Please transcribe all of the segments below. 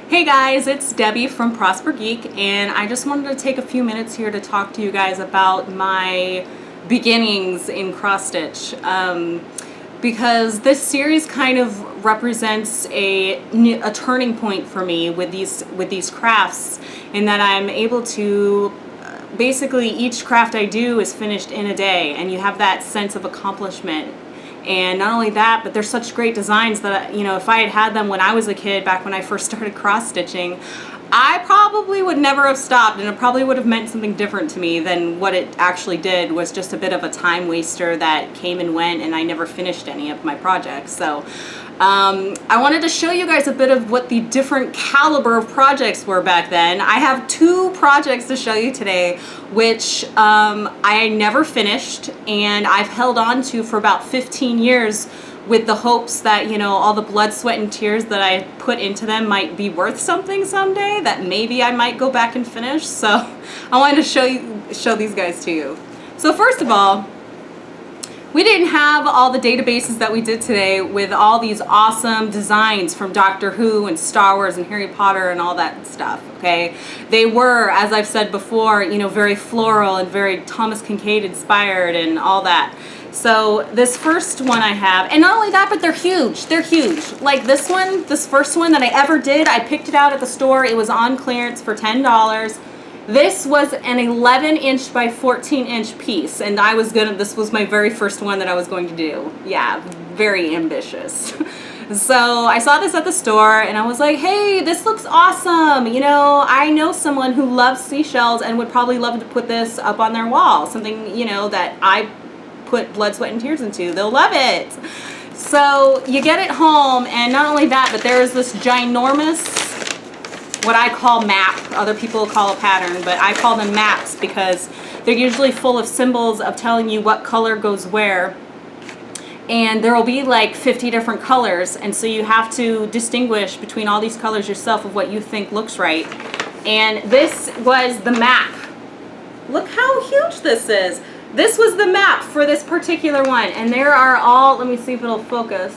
Hey guys, it's Debbie from Prosper Geek, and I just wanted to take a few minutes here to talk to you guys about my beginnings in cross stitch, because this series kind of represents a turning point for me with these crafts, in that I'm able to basically each craft I do is finished in a day, and you have that sense of accomplishment. And not only that, but they're such great designs that, you know, if I had had them when I was a kid, back when I first started cross stitching, I probably would never have stopped, and it probably would have meant something different to me than what it actually did. Was just a bit of a time waster that came and went, and I never finished any of my projects. So I wanted to show you guys a bit of what the different caliber of projects were back then. I have two projects to show you today, which I never finished, and I've held on to for about 15 years with the hopes that, you know, all the blood, sweat, and tears that I put into them might be worth something someday, that maybe I might go back and finish. So I wanted to show these guys to you. So first of all, we didn't have all the databases that we did today with all these awesome designs from Doctor Who and Star Wars and Harry Potter and all that stuff, okay? They were, as I've said before, you know, very floral and very Thomas Kincaid inspired and all that. So this first one I have, and not only that, but they're huge. They're huge. Like this one, this first one that I ever did, I picked it out at the store. It was on clearance for $10. This was an 11-inch by 14-inch piece, and this was my very first one that I was going to do. Yeah, very ambitious. So I saw this at the store, and I was like, hey, this looks awesome. You know, I know someone who loves seashells and would probably love to put this up on their wall. Something, you know, that I put blood, sweat, and tears into. They'll love it. So you get it home, and not only that, but there is this ginormous, what I call map. Other people call a pattern, but I call them maps because they're usually full of symbols of telling you what color goes where. And there will be like 50 different colors, and so you have to distinguish between all these colors yourself of what you think looks right. And this was the map. Look how huge this is. This was the map for this particular one, and there are all, let me see if it'll focus.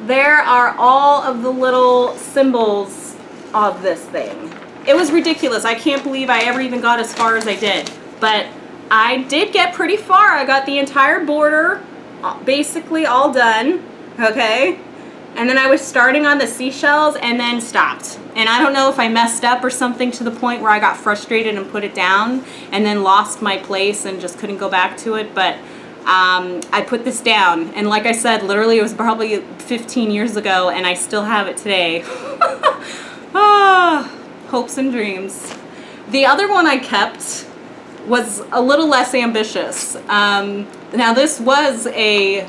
There are all of the little symbols of this thing. It was ridiculous. I can't believe I ever even got as far as I did, but I did get pretty far. I got the entire border basically all done, okay? And then I was starting on the seashells and then stopped. And I don't know if I messed up or something to the point where I got frustrated and put it down and then lost my place and just couldn't go back to it, but I put this down, and like I said, literally it was probably 15 years ago, and I still have it today. Ah, hopes and dreams. The other one I kept was a little less ambitious. Now this was a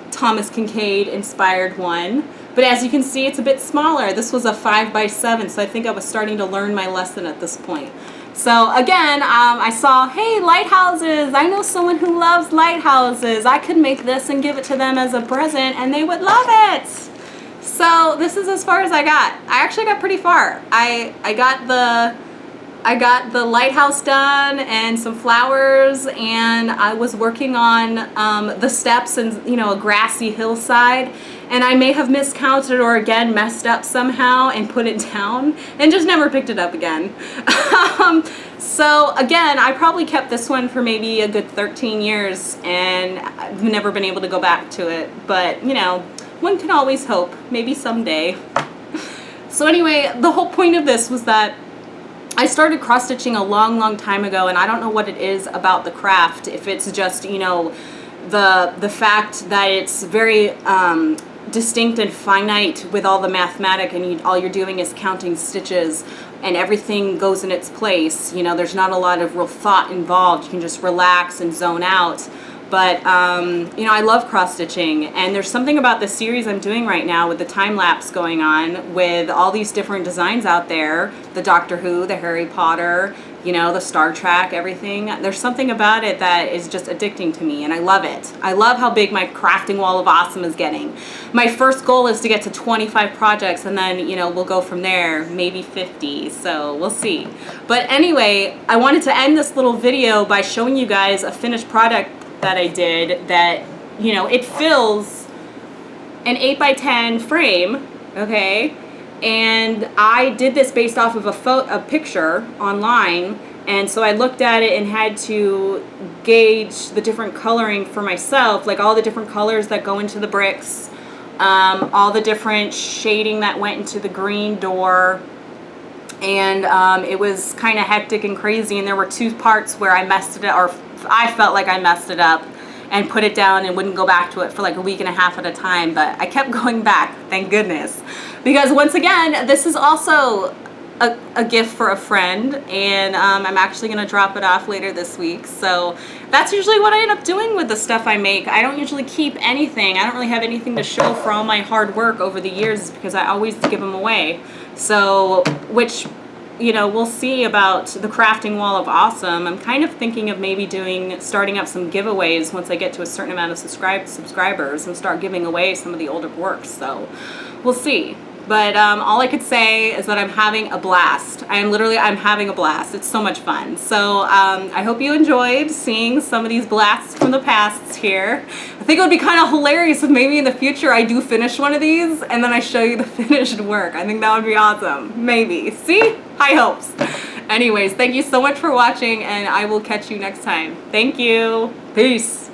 Thomas Kincaid inspired one, but as you can see, it's a bit smaller. This was a 5x7, so I think I was starting to learn my lesson at this point. So again, I saw, hey, lighthouses. I know someone who loves lighthouses. I could make this and give it to them as a present, and they would love it. So this is as far as I got. I actually got pretty far. I got the lighthouse done and some flowers, and I was working on the steps and, you know, a grassy hillside, and I may have miscounted or again messed up somehow and put it down and just never picked it up again. So again, I probably kept this one for maybe a good 13 years, and I've never been able to go back to it, but you know, one can always hope, maybe someday. So anyway, the whole point of this was that I started cross stitching a long time ago, and I don't know what it is about the craft, if it's just, you know, the fact that it's very distinct and finite with all the mathematic, and all you're doing is counting stitches and everything goes in its place. You know, there's not a lot of real thought involved. You can just relax and zone out. But, you know, I love cross-stitching, and there's something about the series I'm doing right now with the time-lapse going on with all these different designs out there, the Doctor Who, the Harry Potter, you know, the Star Trek, everything. There's something about it that is just addicting to me, and I love it. I love how big my crafting wall of awesome is getting. My first goal is to get to 25 projects, and then, you know, we'll go from there, maybe 50, so we'll see. But anyway, I wanted to end this little video by showing you guys a finished product that I did that, you know, it fills an 8x10 frame, okay? And I did this based off of a picture online, and so I looked at it and had to gauge the different coloring for myself, like all the different colors that go into the bricks, all the different shading that went into the green door. And it was kind of hectic and crazy, and there were two parts where I messed it up, or I felt like I messed it up and put it down and wouldn't go back to it for like a week and a half at a time, but I kept going back, thank goodness. Because once again, this is also a gift for a friend, and I'm actually going to drop it off later this week. So that's usually what I end up doing with the stuff I make. I don't usually keep anything. I don't really have anything to show for all my hard work over the years, because I always give them away. So, which, you know, we'll see about the crafting wall of awesome. I'm kind of thinking of maybe starting up some giveaways once I get to a certain amount of subscribers, and start giving away some of the older works. So we'll see. But all I could say is that I'm having a blast. I'm having a blast. It's so much fun. So I hope you enjoyed seeing some of these blasts from the past here. I think it would be kind of hilarious if maybe in the future I do finish one of these and then I show you the finished work. I think that would be awesome. Maybe. See? High hopes. Anyways, thank you so much for watching, and I will catch you next time. Thank you. Peace.